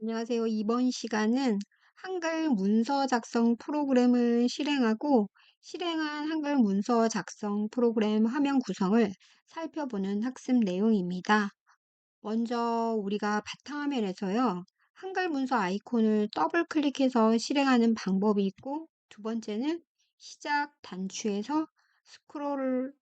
안녕하세요. 이번 시간은 한글 문서 작성 프로그램을 실행하고 실행한 한글 문서 작성 프로그램 화면 구성을 살펴보는 학습 내용입니다. 먼저 우리가 바탕화면에서요. 한글 문서 아이콘을 더블 클릭해서 실행하는 방법이 있고, 두 번째는 시작 단추에서 스크롤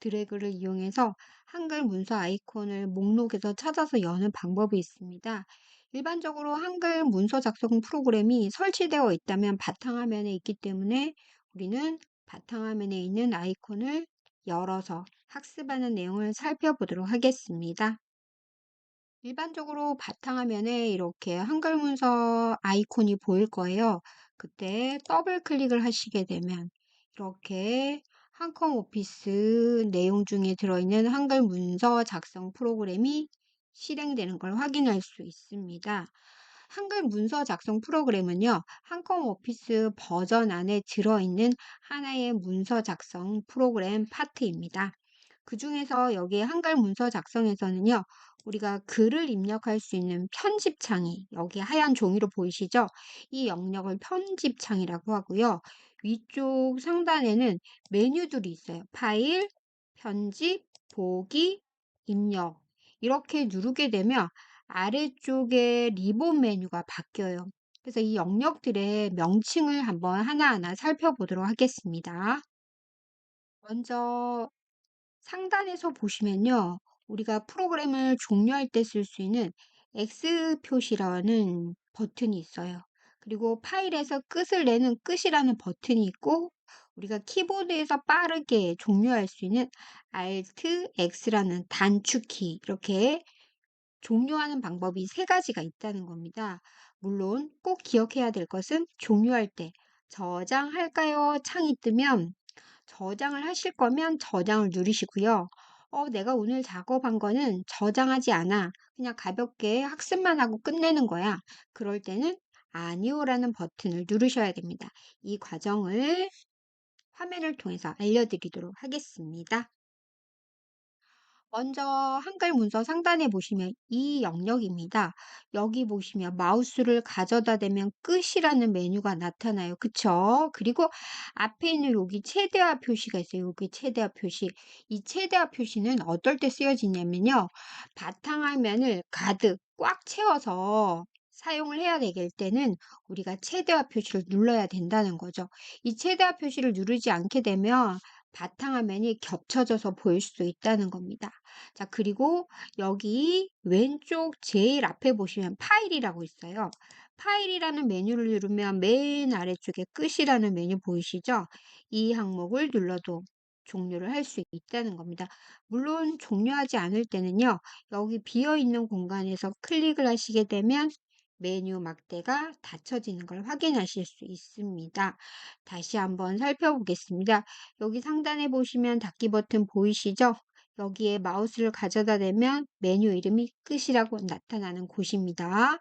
드래그를 이용해서 한글 문서 아이콘을 목록에서 찾아서 여는 방법이 있습니다. 일반적으로 한글 문서 작성 프로그램이 설치되어 있다면 바탕화면에 있기 때문에 우리는 바탕화면에 있는 아이콘을 열어서 학습하는 내용을 살펴보도록 하겠습니다. 일반적으로 바탕화면에 이렇게 한글 문서 아이콘이 보일 거예요. 그때 더블 클릭을 하시게 되면 이렇게 한컴 오피스 내용 중에 들어있는 한글 문서 작성 프로그램이 실행되는 걸 확인할 수 있습니다. 한글 문서 작성 프로그램은요, 한컴 오피스 버전 안에 들어있는 하나의 문서 작성 프로그램 파트입니다. 그 중에서 여기 한글 문서 작성에서는요, 우리가 글을 입력할 수 있는 편집창이 여기 하얀 종이로 보이시죠? 이 영역을 편집창이라고 하고요. 위쪽 상단에는 메뉴들이 있어요. 파일, 편집, 보기, 입력. 이렇게 누르게 되면 아래쪽에 리본 메뉴가 바뀌어요. 그래서 이 영역들의 명칭을 한번 하나하나 살펴보도록 하겠습니다. 먼저 상단에서 보시면요. 우리가 프로그램을 종료할 때 쓸 수 있는 X 표시라는 버튼이 있어요. 그리고 파일에서 끝을 내는 끝이라는 버튼이 있고, 우리가 키보드에서 빠르게 종료할 수 있는 Alt X라는 단축키, 이렇게 종료하는 방법이 세 가지가 있다는 겁니다. 물론 꼭 기억해야 될 것은 종료할 때 저장할까요? 창이 뜨면 저장을 하실 거면 저장을 누르시고요. 내가 오늘 작업한 거는 저장하지 않아. 그냥 가볍게 학습만 하고 끝내는 거야. 그럴 때는 아니오라는 버튼을 누르셔야 됩니다. 이 과정을 화면을 통해서 알려드리도록 하겠습니다. 먼저 한글 문서 상단에 보시면 이 영역입니다. 여기 보시면 마우스를 가져다 대면 끝이라는 메뉴가 나타나요. 그쵸? 그리고 앞에 있는 여기 최대화 표시가 있어요. 여기 최대화 표시. 이 최대화 표시는 어떨 때 쓰여지냐면요. 바탕화면을 가득 꽉 채워서 사용을 해야 되길 때는 우리가 최대화 표시를 눌러야 된다는 거죠. 이 최대화 표시를 누르지 않게 되면 바탕화면이 겹쳐져서 보일 수 있다는 겁니다. 자, 그리고 여기 왼쪽 제일 앞에 보시면 파일이라고 있어요. 파일이라는 메뉴를 누르면 맨 아래쪽에 끝이라는 메뉴 보이시죠? 이 항목을 눌러도 종료를 할 수 있다는 겁니다. 물론 종료하지 않을 때는요, 여기 비어 있는 공간에서 클릭을 하시게 되면 메뉴 막대가 닫혀지는 걸 확인하실 수 있습니다. 다시 한번 살펴보겠습니다. 여기 상단에 보시면 닫기 버튼 보이시죠? 여기에 마우스를 가져다 대면 메뉴 이름이 끝이라고 나타나는 곳입니다.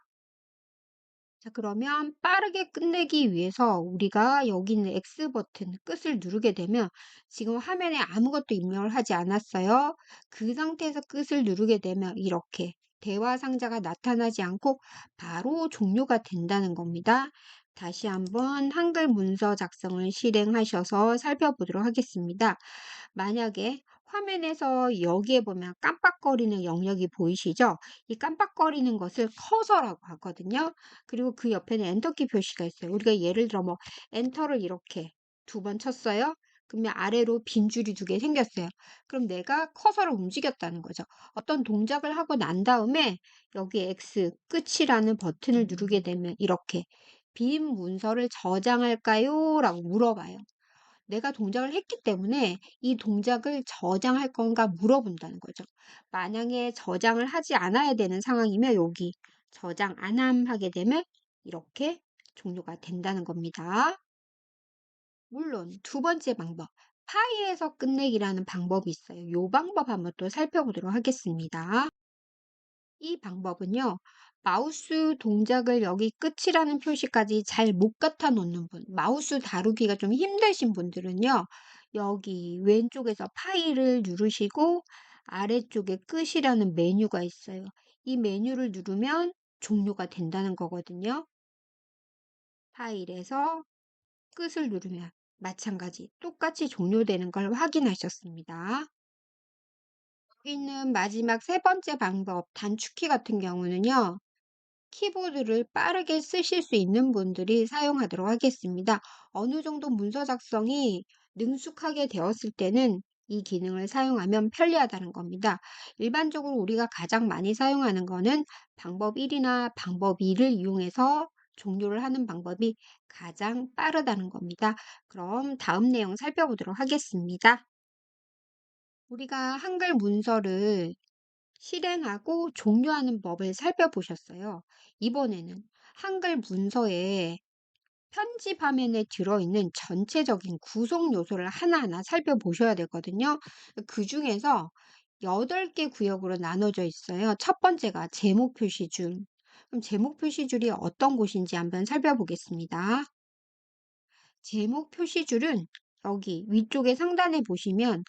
자, 그러면 빠르게 끝내기 위해서 우리가 여기 있는 X 버튼 끝을 누르게 되면 지금 화면에 아무것도 입력을 하지 않았어요. 그 상태에서 끝을 누르게 되면 이렇게 대화 상자가 나타나지 않고 바로 종료가 된다는 겁니다. 다시 한번 한글 문서 작성을 실행하셔서 살펴보도록 하겠습니다. 만약에 화면에서 여기에 보면 깜빡거리는 영역이 보이시죠? 이 깜빡거리는 것을 커서라고 하거든요. 그리고 그 옆에는 엔터키 표시가 있어요. 우리가 예를 들어 뭐 엔터를 이렇게 두 번 쳤어요. 그러면 아래로 빈 줄이 두 개 생겼어요. 그럼 내가 커서를 움직였다는 거죠. 어떤 동작을 하고 난 다음에 여기 X 끝이라는 버튼을 누르게 되면 이렇게 빈 문서를 저장할까요? 라고 물어봐요. 내가 동작을 했기 때문에 이 동작을 저장할 건가 물어본다는 거죠. 만약에 저장을 하지 않아야 되는 상황이면 여기 저장 안 함 하게 되면 이렇게 종료가 된다는 겁니다. 물론 두 번째 방법, 파일에서 끝내기라는 방법이 있어요. 이 방법 한번 또 살펴보도록 하겠습니다. 이 방법은요, 마우스 동작을 여기 끝이라는 표시까지 잘 못 갖다 놓는 분, 마우스 다루기가 좀 힘드신 분들은요, 여기 왼쪽에서 파일을 누르시고 아래쪽에 끝이라는 메뉴가 있어요. 이 메뉴를 누르면 종료가 된다는 거거든요. 파일에서 끝을 누르면 마찬가지 똑같이 종료되는 걸 확인하셨습니다. 여기 있는 마지막 세 번째 방법 단축키 같은 경우는요. 키보드를 빠르게 쓰실 수 있는 분들이 사용하도록 하겠습니다. 어느 정도 문서 작성이 능숙하게 되었을 때는 이 기능을 사용하면 편리하다는 겁니다. 일반적으로 우리가 가장 많이 사용하는 거는 방법 1이나 방법 2를 이용해서 종료를 하는 방법이 가장 빠르다는 겁니다. 그럼 다음 내용 살펴보도록 하겠습니다. 우리가 한글 문서를 실행하고 종료하는 법을 살펴보셨어요. 이번에는 한글 문서에 편집 화면에 들어있는 전체적인 구성 요소를 하나하나 살펴보셔야 되거든요. 그 중에서 8개 구역으로 나눠져 있어요. 첫 번째가 제목 표시줄. 그럼 제목 표시줄이 어떤 곳인지 한번 살펴보겠습니다. 제목 표시줄은 여기 위쪽에 상단에 보시면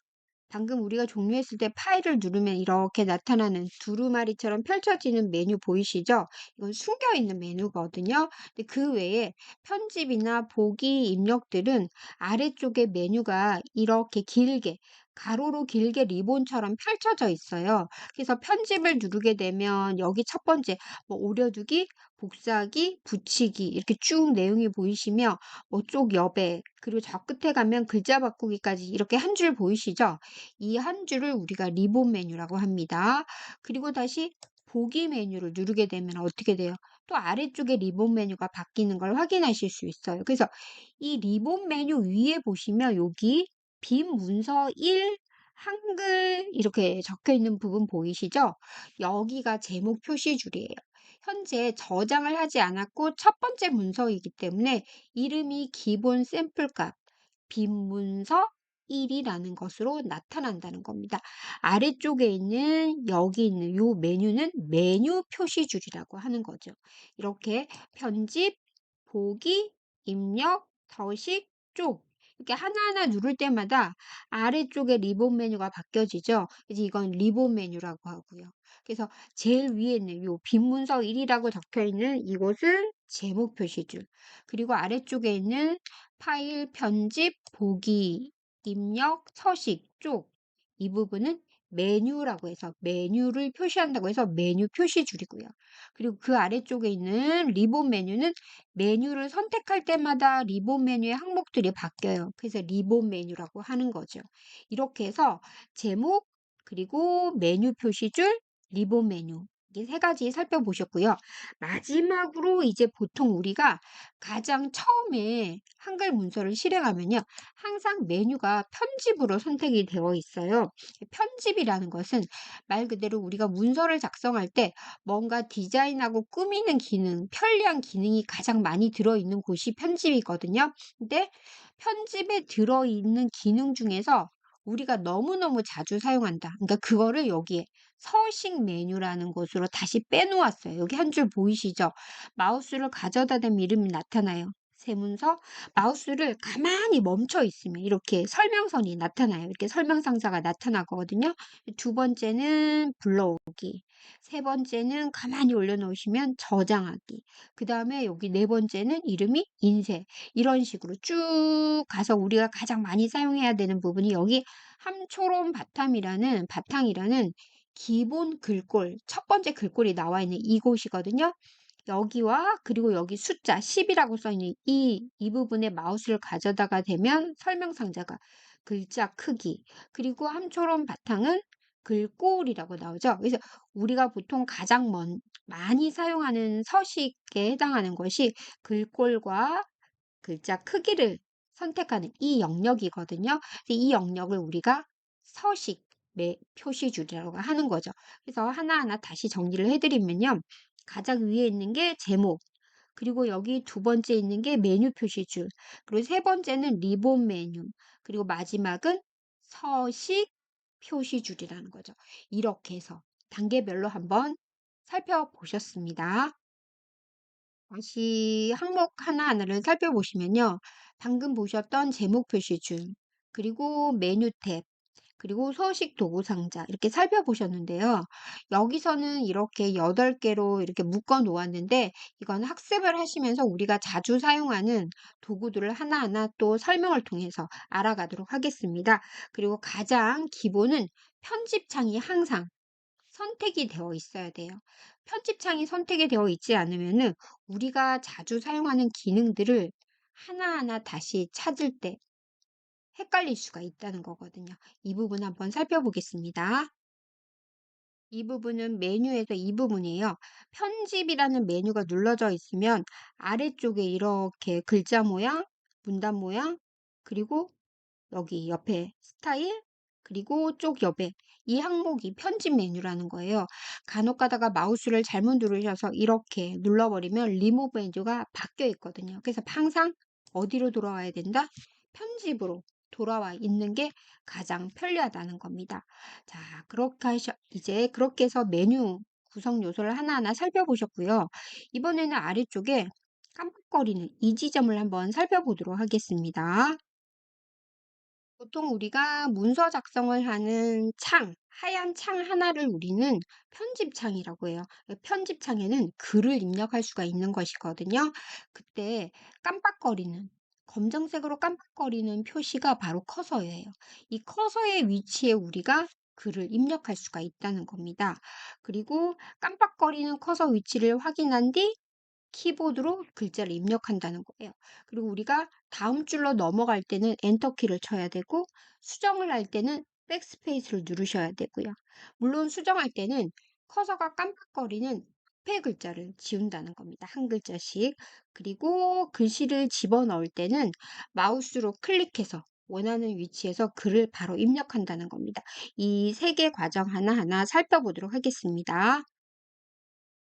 방금 우리가 종료했을 때 파일을 누르면 이렇게 나타나는 두루마리처럼 펼쳐지는 메뉴 보이시죠? 이건 숨겨 있는 메뉴거든요. 근데 그 외에 편집이나 보기 입력들은 아래쪽에 메뉴가 이렇게 길게 가로로 길게 리본처럼 펼쳐져 있어요. 그래서 편집을 누르게 되면 여기 첫 번째 뭐 오려두기, 복사하기, 붙이기 이렇게 쭉 내용이 보이시며 뭐 쪽 옆에 그리고 저 끝에 가면 글자 바꾸기까지 이렇게 한 줄 보이시죠? 이 한 줄을 우리가 리본 메뉴라고 합니다. 그리고 다시 보기 메뉴를 누르게 되면 어떻게 돼요? 또 아래쪽에 리본 메뉴가 바뀌는 걸 확인하실 수 있어요. 그래서 이 리본 메뉴 위에 보시면 여기 빈 문서 1 한글 이렇게 적혀 있는 부분 보이시죠? 여기가 제목 표시줄이에요. 현재 저장을 하지 않았고 첫 번째 문서이기 때문에 이름이 기본 샘플값 빈 문서 1이라는 것으로 나타난다는 겁니다. 아래쪽에 있는 여기 있는 요 메뉴는 메뉴 표시줄이라고 하는 거죠. 이렇게 편집, 보기, 입력, 서식, 쪽 이렇게 하나하나 누를 때마다 아래쪽에 리본 메뉴가 바뀌어지죠. 그래서 이건 리본 메뉴라고 하고요. 그래서 제일 위에 있는 요 빈 문서 1이라고 적혀 있는 이곳을 제목 표시줄. 그리고 아래쪽에 있는 파일, 편집, 보기, 입력, 서식, 쪽. 이 부분은 메뉴라고 해서 메뉴를 표시한다고 해서 메뉴 표시줄이고요. 그리고 그 아래쪽에 있는 리본 메뉴는 메뉴를 선택할 때마다 리본 메뉴의 항목들이 바뀌어요. 그래서 리본 메뉴라고 하는 거죠. 이렇게 해서 제목, 그리고 메뉴 표시줄, 리본 메뉴. 이게 세 가지 살펴보셨고요. 마지막으로 이제 보통 우리가 가장 처음에 한글 문서를 실행하면요. 항상 메뉴가 편집으로 선택이 되어 있어요. 편집이라는 것은 말 그대로 우리가 문서를 작성할 때 뭔가 디자인하고 꾸미는 기능, 편리한 기능이 가장 많이 들어있는 곳이 편집이거든요. 근데 편집에 들어있는 기능 중에서 우리가 너무너무 자주 사용한다. 그러니까 그거를 여기에 서식 메뉴라는 곳으로 다시 빼놓았어요. 여기 한 줄 보이시죠? 마우스를 가져다 대면 이름이 나타나요. 세문서 마우스를 가만히 멈춰 있으면 이렇게 설명선이 나타나요. 이렇게 설명상자가 나타나거든요. 두 번째는 불러오기. 세 번째는 가만히 올려놓으시면 저장하기. 그 다음에 여기 네 번째는 이름이 인쇄. 이런 식으로 쭉 가서 우리가 가장 많이 사용해야 되는 부분이 여기 함초롬 바탕이라는 기본 글꼴, 첫 번째 글꼴이 나와 있는 이곳이거든요. 여기와 그리고 여기 숫자 10이라고 써 있는 이 부분에 마우스를 가져다가 대면 설명 상자가 글자 크기 그리고 함초롬 바탕은 글꼴이라고 나오죠. 그래서 우리가 보통 가장 많이 사용하는 서식에 해당하는 것이 글꼴과 글자 크기를 선택하는 이 영역이거든요. 이 영역을 우리가 서식 표시줄이라고 하는 거죠. 그래서 하나하나 다시 정리를 해드리면요. 가장 위에 있는 게 제목, 그리고 여기 두 번째 있는 게 메뉴 표시줄, 그리고 세 번째는 리본 메뉴, 그리고 마지막은 서식 표시줄이라는 거죠. 이렇게 해서 단계별로 한번 살펴보셨습니다. 다시 항목 하나하나를 살펴보시면요. 방금 보셨던 제목 표시줄, 그리고 메뉴 탭, 그리고 서식 도구 상자 이렇게 살펴보셨는데요. 여기서는 이렇게 8개로 이렇게 묶어 놓았는데 이건 학습을 하시면서 우리가 자주 사용하는 도구들을 하나하나 또 설명을 통해서 알아가도록 하겠습니다. 그리고 가장 기본은 편집창이 항상 선택이 되어 있어야 돼요. 편집창이 선택이 되어 있지 않으면은 우리가 자주 사용하는 기능들을 하나하나 다시 찾을 때 헷갈릴 수가 있다는 거거든요. 이 부분 한번 살펴보겠습니다. 이 부분은 메뉴에서 이 부분이에요. 편집이라는 메뉴가 눌러져 있으면 아래쪽에 이렇게 글자 모양, 문단 모양, 그리고 여기 옆에 스타일, 그리고 쪽 옆에 이 항목이 편집 메뉴라는 거예요. 간혹 가다가 마우스를 잘못 누르셔서 이렇게 눌러버리면 리무브 메뉴가 바뀌어 있거든요. 그래서 항상 어디로 돌아와야 된다? 편집으로 돌아와 있는 게 가장 편리하다는 겁니다. 자, 이제 그렇게 해서 메뉴 구성 요소를 하나하나 살펴보셨고요. 이번에는 아래쪽에 깜빡거리는 이 지점을 한번 살펴보도록 하겠습니다. 보통 우리가 문서 작성을 하는 창, 하얀 창 하나를 우리는 편집창이라고 해요. 편집창에는 글을 입력할 수가 있는 것이거든요. 그때 깜빡거리는, 검정색으로 깜빡거리는 표시가 바로 커서예요. 이 커서의 위치에 우리가 글을 입력할 수가 있다는 겁니다. 그리고 깜빡거리는 커서 위치를 확인한 뒤 키보드로 글자를 입력한다는 거예요. 그리고 우리가 다음 줄로 넘어갈 때는 엔터키를 쳐야 되고 수정을 할 때는 백스페이스를 누르셔야 되고요. 물론 수정할 때는 커서가 깜빡거리는 폐 글자를 지운다는 겁니다. 한 글자씩. 그리고 글씨를 집어넣을 때는 마우스로 클릭해서 원하는 위치에서 글을 바로 입력한다는 겁니다. 이 세 개 과정 하나하나 살펴보도록 하겠습니다.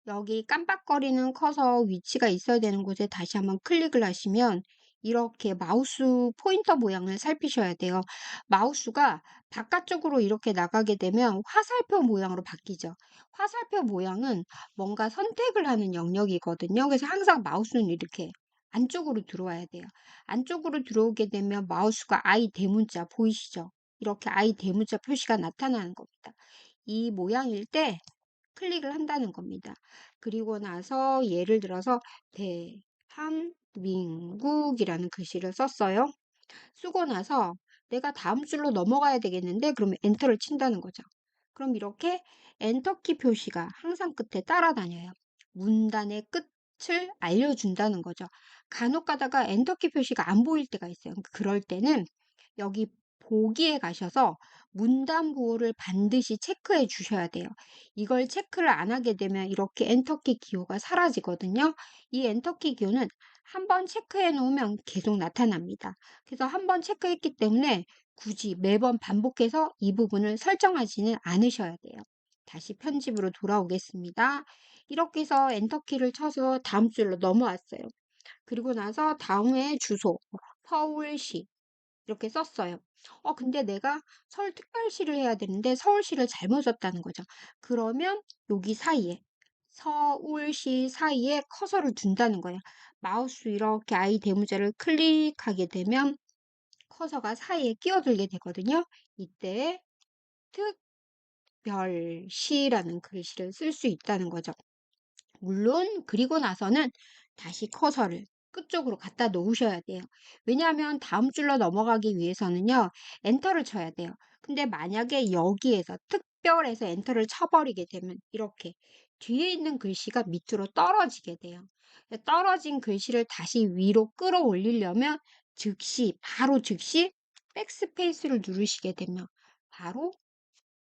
여기 깜빡거리는 커서 위치가 있어야 되는 곳에 다시 한번 클릭을 하시면 이렇게 마우스 포인터 모양을 살피셔야 돼요. 마우스가 바깥쪽으로 이렇게 나가게 되면 화살표 모양으로 바뀌죠. 화살표 모양은 뭔가 선택을 하는 영역이거든요. 그래서 항상 마우스는 이렇게 안쪽으로 들어와야 돼요. 안쪽으로 들어오게 되면 마우스가 I 대문자 보이시죠? 이렇게 I 대문자 표시가 나타나는 겁니다. 이 모양일 때 클릭을 한다는 겁니다. 그리고 나서 예를 들어서 대한민국이라는 글씨를 썼어요. 쓰고 나서 내가 다음 줄로 넘어가야 되겠는데 그러면 엔터를 친다는 거죠. 그럼 이렇게 엔터키 표시가 항상 끝에 따라다녀요. 문단의 끝을 알려준다는 거죠. 간혹 가다가 엔터키 표시가 안 보일 때가 있어요. 그럴 때는 여기 보기에 가셔서 문단 부호를 반드시 체크해 주셔야 돼요. 이걸 체크를 안 하게 되면 이렇게 엔터키 기호가 사라지거든요. 이 엔터키 기호는 한번 체크해 놓으면 계속 나타납니다. 그래서 한번 체크했기 때문에 굳이 매번 반복해서 이 부분을 설정하지는 않으셔야 돼요. 다시 편집으로 돌아오겠습니다. 이렇게 해서 엔터키를 쳐서 다음 줄로 넘어왔어요. 그리고 나서 다음에 주소, 서울시 이렇게 썼어요. 근데 내가 서울특별시를 해야 되는데 서울시를 잘못 썼다는 거죠. 그러면 여기 사이에 서울시 사이에 커서를 둔다는 거예요. 마우스 이렇게 I 대문자를 클릭하게 되면 커서가 사이에 끼어들게 되거든요. 이때 특별시라는 글씨를 쓸 수 있다는 거죠. 물론 그리고 나서는 다시 커서를 끝쪽으로 갖다 놓으셔야 돼요. 왜냐하면 다음 줄로 넘어가기 위해서는요. 엔터를 쳐야 돼요. 근데 만약에 여기에서 특별해서 엔터를 쳐버리게 되면 이렇게 뒤에 있는 글씨가 밑으로 떨어지게 돼요. 떨어진 글씨를 다시 위로 끌어올리려면 바로 즉시 백스페이스를 누르시게 되면 바로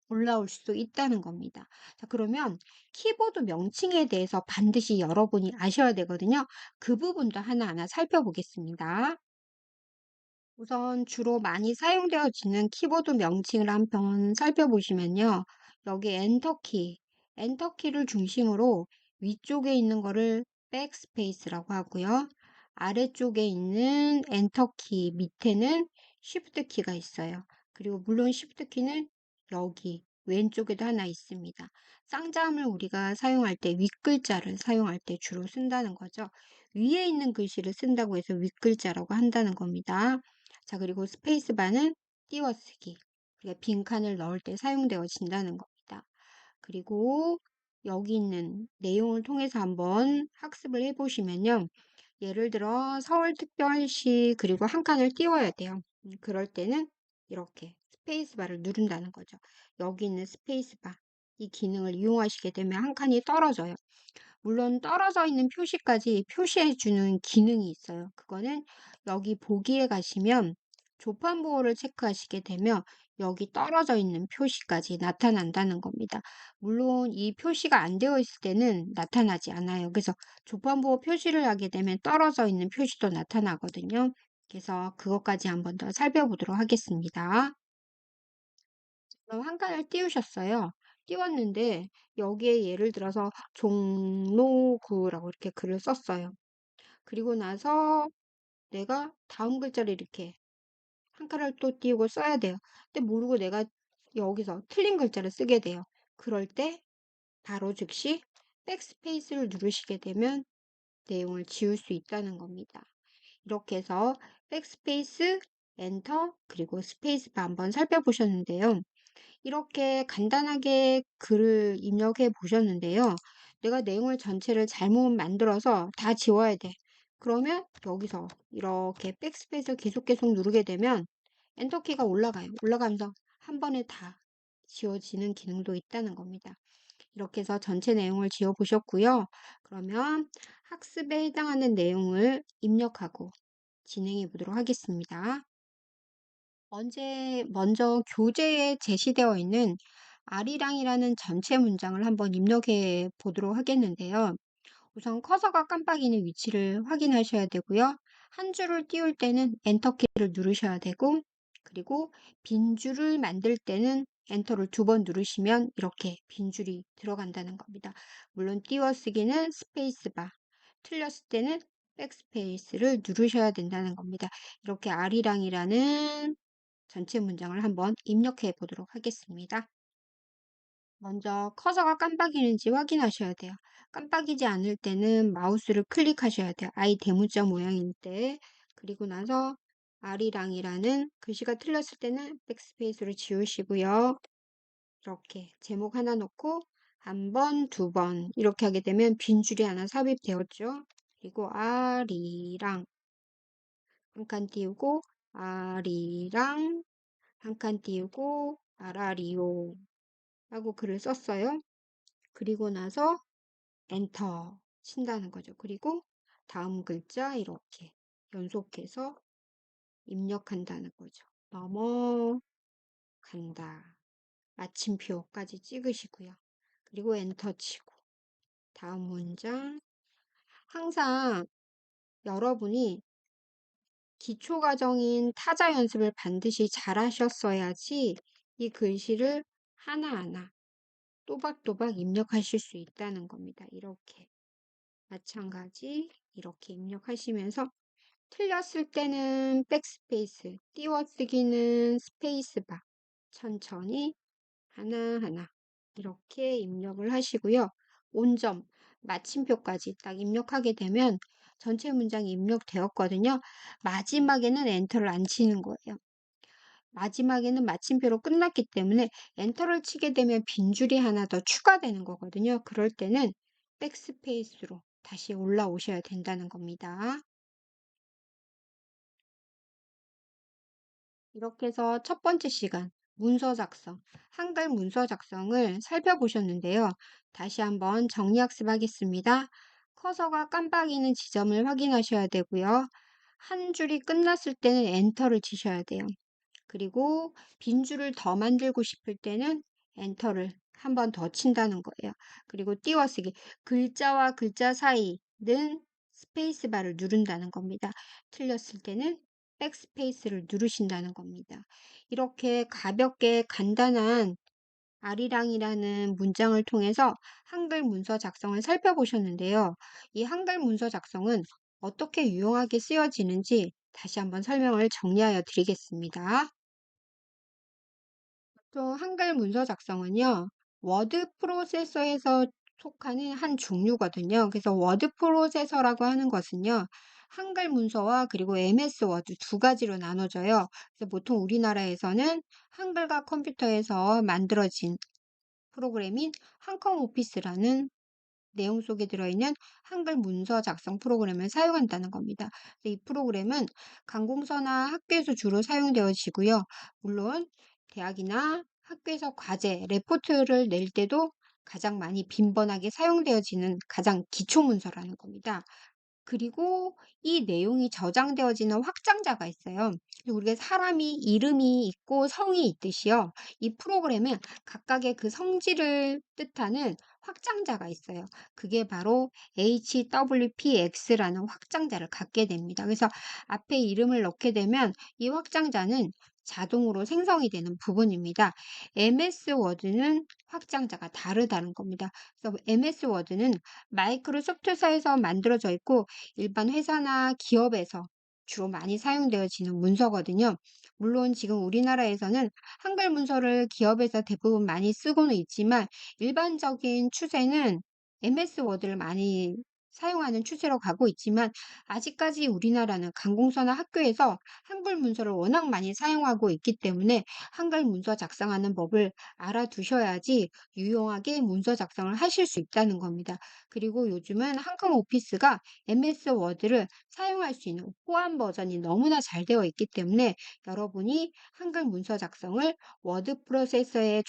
올라올 수도 있다는 겁니다. 자, 그러면 키보드 명칭에 대해서 반드시 여러분이 아셔야 되거든요. 그 부분도 하나하나 살펴보겠습니다. 우선 주로 많이 사용되어지는 키보드 명칭을 한번 살펴보시면요. 여기 엔터키를 중심으로 위쪽에 있는 거를 백스페이스라고 하고요. 아래쪽에 있는 엔터키 밑에는 쉬프트 키가 있어요. 그리고 물론 쉬프트 키는 여기 왼쪽에도 하나 있습니다. 쌍자음을 우리가 사용할 때 윗글자를 사용할 때 주로 쓴다는 거죠. 위에 있는 글씨를 쓴다고 해서 윗글자라고 한다는 겁니다. 자, 그리고 스페이스바는 띄워쓰기. 우리가 빈칸을 넣을 때 사용되어진다는 겁니다. 그리고 여기 있는 내용을 통해서 한번 학습을 해보시면요. 예를 들어 서울특별시 그리고 한 칸을 띄워야 돼요. 그럴 때는 이렇게 스페이스바를 누른다는 거죠. 여기 있는 스페이스바 이 기능을 이용하시게 되면 한 칸이 떨어져요. 물론 떨어져 있는 표시까지 표시해 주는 기능이 있어요. 그거는 여기 보기에 가시면 조판 보호를 체크하시게 되면 여기 떨어져 있는 표시까지 나타난다는 겁니다. 물론 이 표시가 안 되어 있을 때는 나타나지 않아요. 그래서 조판 보호 표시를 하게 되면 떨어져 있는 표시도 나타나거든요. 그래서 그것까지 한번 더 살펴보도록 하겠습니다. 그럼 한 칸을 띄우셨어요. 띄웠는데 여기에 예를 들어서 종로구라고 이렇게 글을 썼어요. 그리고 나서 내가 다음 글자를 이렇게 한 칸을 또 띄우고 써야 돼요. 근데 모르고 내가 여기서 틀린 글자를 쓰게 돼요. 그럴 때 바로 즉시 백스페이스를 누르시게 되면 내용을 지울 수 있다는 겁니다. 이렇게 해서 백스페이스, 엔터, 그리고 스페이스바 한번 살펴보셨는데요. 이렇게 간단하게 글을 입력해 보셨는데요. 내가 내용을 전체를 잘못 만들어서 다 지워야 돼. 그러면 여기서 이렇게 백스페이스를 계속 누르게 되면 엔터키가 올라가요. 올라가면서 한 번에 다 지워지는 기능도 있다는 겁니다. 이렇게 해서 전체 내용을 지워 보셨고요. 그러면 학습에 해당하는 내용을 입력하고 진행해 보도록 하겠습니다. 먼저 교재에 제시되어 있는 아리랑이라는 전체 문장을 한번 입력해 보도록 하겠는데요. 우선 커서가 깜빡이는 위치를 확인하셔야 되고요. 한 줄을 띄울 때는 엔터키를 누르셔야 되고, 그리고 빈 줄을 만들 때는 엔터를 2번 누르시면 이렇게 빈 줄이 들어간다는 겁니다. 물론 띄워쓰기는 스페이스바, 틀렸을 때는 백스페이스를 누르셔야 된다는 겁니다. 이렇게 아리랑이라는 전체 문장을 한번 입력해 보도록 하겠습니다. 먼저 커서가 깜빡이는지 확인하셔야 돼요. 깜빡이지 않을 때는 마우스를 클릭하셔야 돼요. 아이 대문자 모양일 때. 그리고 나서 아리랑이라는 글씨가 틀렸을 때는 백스페이스를 지우시고요. 이렇게 제목 하나 넣고 한 번, 2번 이렇게 하게 되면 빈 줄이 하나 삽입되었죠. 그리고 아리랑 한 칸 띄우고 아리랑 한 칸 띄우고 아라리오 하고 글을 썼어요. 그리고 나서 엔터 친다는 거죠. 그리고 다음 글자 이렇게 연속해서 입력한다는 거죠. 넘어간다. 마침표까지 찍으시고요. 그리고 엔터 치고 다음 문장. 항상 여러분이 기초 과정인 타자 연습을 반드시 잘 하셨어야지 이 글씨를 하나하나 또박또박 입력하실 수 있다는 겁니다. 이렇게 마찬가지 이렇게 입력하시면서 틀렸을 때는 백스페이스, 띄워쓰기는 스페이스바 천천히 하나하나 이렇게 입력을 하시고요. 온점, 마침표까지 딱 입력하게 되면 전체 문장이 입력되었거든요. 마지막에는 엔터를 안 치는 거예요. 마지막에는 마침표로 끝났기 때문에 엔터를 치게 되면 빈줄이 하나 더 추가되는 거거든요. 그럴 때는 백스페이스로 다시 올라오셔야 된다는 겁니다. 이렇게 해서 첫 번째 시간 문서 작성, 한글 문서 작성을 살펴보셨는데요. 다시 한번 정리학습하겠습니다. 커서가 깜빡이는 지점을 확인하셔야 되고요. 한 줄이 끝났을 때는 엔터를 치셔야 돼요. 그리고 빈 줄을 더 만들고 싶을 때는 엔터를 한 번 더 친다는 거예요. 그리고 띄워쓰기. 글자와 글자 사이는 스페이스바를 누른다는 겁니다. 틀렸을 때는 백스페이스를 누르신다는 겁니다. 이렇게 가볍게 간단한 아리랑이라는 문장을 통해서 한글 문서 작성을 살펴보셨는데요. 이 한글 문서 작성은 어떻게 유용하게 쓰여지는지 다시 한번 설명을 정리하여 드리겠습니다. 보통 한글 문서 작성은요, 워드 프로세서에서 속하는 한 종류거든요. 그래서 워드 프로세서라고 하는 것은요, 한글 문서와 그리고 MS 워드 두 가지로 나눠져요. 그래서 보통 우리나라에서는 한글과 컴퓨터에서 만들어진 프로그램인 한컴 오피스라는 내용 속에 들어있는 한글 문서 작성 프로그램을 사용한다는 겁니다. 이 프로그램은 관공서나 학교에서 주로 사용되어지고요. 물론 대학이나 학교에서 과제, 레포트를 낼 때도 가장 많이 빈번하게 사용되어지는 가장 기초 문서라는 겁니다. 그리고 이 내용이 저장되어지는 확장자가 있어요. 우리가 사람이 이름이 있고 성이 있듯이요. 이 프로그램은 각각의 그 성질을 뜻하는 확장자가 있어요. 그게 바로 HWPX라는 확장자를 갖게 됩니다. 그래서 앞에 이름을 넣게 되면 이 확장자는 자동으로 생성이 되는 부분입니다. MS 워드는 확장자가 다르다는 겁니다. 그래서 MS 워드는 마이크로소프트사에서 만들어져 있고 일반 회사나 기업에서 주로 많이 사용되어지는 문서거든요. 물론 지금 우리나라에서는 한글 문서를 기업에서 대부분 많이 쓰고는 있지만 일반적인 추세는 MS 워드를 많이 사용하는 추세로 가고 있지만 아직까지 우리나라는 관공서나 학교에서 한글 문서를 워낙 많이 사용하고 있기 때문에 한글 문서 작성하는 법을 알아두셔야지 유용하게 문서 작성을 하실 수 있다는 겁니다. 그리고 요즘은 한컴 오피스가 MS 워드를 사용할 수 있는 호환 버전이 너무나 잘 되어 있기 때문에 여러분이 한글 문서 작성을 워드 프로세서의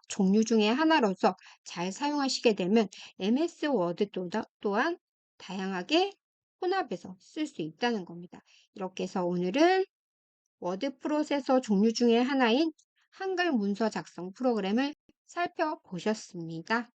종류 중에 하나로서 잘 사용하시게 되면 MS 워드 또한 다양하게 혼합해서 쓸 수 있다는 겁니다. 이렇게 해서 오늘은 워드 프로세서 종류 중에 하나인 한글 문서 작성 프로그램을 살펴보셨습니다.